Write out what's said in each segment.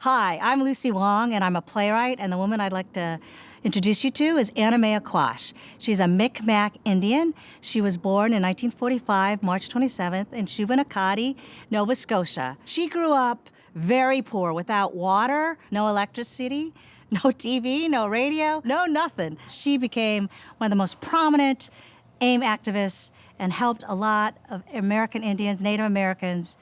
Hi, I'm Lucy Wong, and I'm a playwright, and the woman I'd like to introduce you to is Annamaya Quash. She's a Micmac Indian. She was born in 1945, March 27th, in Shubenacadie, Nova Scotia. She grew up very poor, without water, no electricity, no TV, no radio, no nothing. She became one of the most prominent AIM activists and helped a lot of American Indians, Native Americans,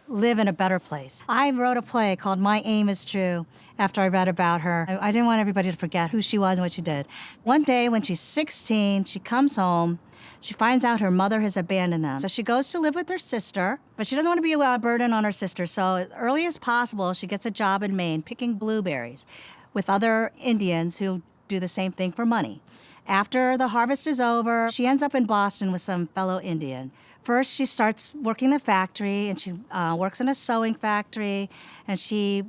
live in a better place. I wrote a play called My Aim is True after I read about her. I didn't want everybody to forget who she was and what she did. One day when she's 16, she comes home. She finds out her mother has abandoned them. So she goes to live with her sister, but she doesn't want to be a burden on her sister. So as early as possible, she gets a job in Maine picking blueberries with other Indians who do the same thing for money. After the harvest is over, she ends up in Boston with some fellow Indians. First, she starts working the factory, and she works in a sewing factory. And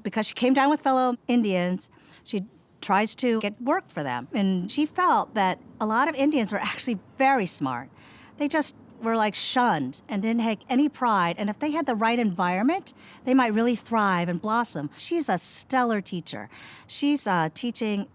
because she came down with fellow Indians, she tries to get work for them. And she felt that a lot of Indians were actually very smart. They just were like shunned and didn't take any pride. And if they had the right environment, they might really thrive and blossom. She's a stellar teacher. She's teaching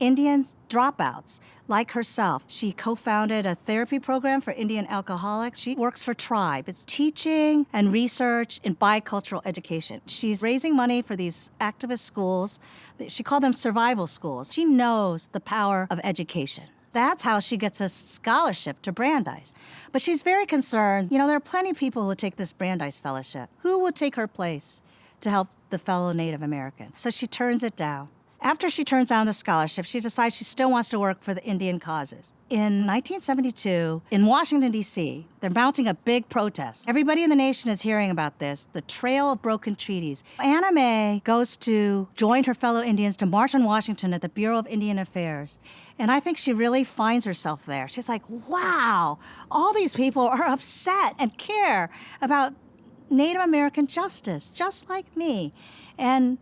Indians dropouts like herself. She co-founded a therapy program for Indian alcoholics. She works for Tribe. It's teaching and research in bicultural education. She's raising money for these activist schools. She called them survival schools. She knows the power of education. That's how she gets a scholarship to Brandeis. But she's very concerned. There are plenty of people who will take this Brandeis fellowship. Who will take her place to help the fellow Native American? So she turns it down. After she turns down the scholarship, she decides she still wants to work for the Indian causes. In 1972, in Washington, D.C., they're mounting a big protest. Everybody in the nation is hearing about this, the Trail of Broken Treaties. Annamaya goes to join her fellow Indians to march on Washington at the Bureau of Indian Affairs. And I think she really finds herself there. She's like, wow, all these people are upset and care about Native American justice, just like me. And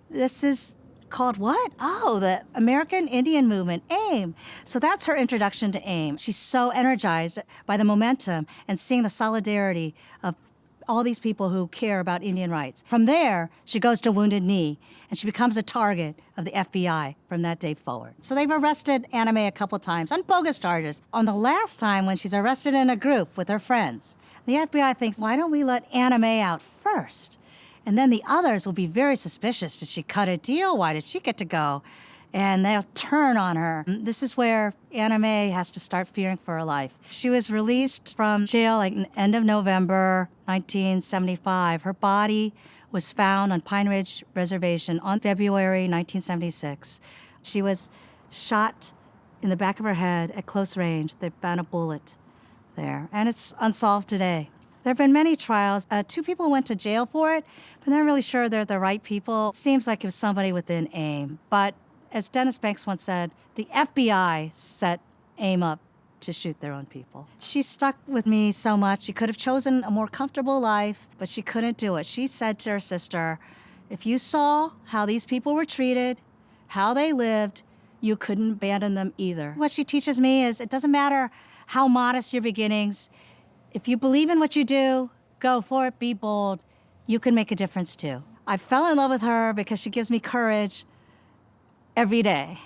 this is called what? Oh, the American Indian Movement, AIM. So that's her introduction to AIM. She's so energized by the momentum and seeing the solidarity of all these people who care about Indian rights. From there, she goes to Wounded Knee, and she becomes a target of the FBI from that day forward. So they've arrested Annamaya a couple times on bogus charges. On the last time when she's arrested in a group with her friends, the FBI thinks, why don't we let Annamaya out first? And then the others will be very suspicious. Did she cut a deal? Why did she get to go? And they'll turn on her. This is where Annamaya has to start fearing for her life. She was released from jail end of November 1975. Her body was found on Pine Ridge Reservation on February 1976. She was shot in the back of her head at close range. They found a bullet there. And it's unsolved today. There have been many trials. 2 people went to jail for it, but they're not really sure they're the right people. It seems like it was somebody within AIM. But as Dennis Banks once said, the FBI set AIM up to shoot their own people. She stuck with me so much. She could have chosen a more comfortable life, but she couldn't do it. She said to her sister, if you saw how these people were treated, how they lived, you couldn't abandon them either. What she teaches me is it doesn't matter how modest your beginnings. If you believe in what you do, go for it, be bold. You can make a difference too. I fell in love with her because she gives me courage every day.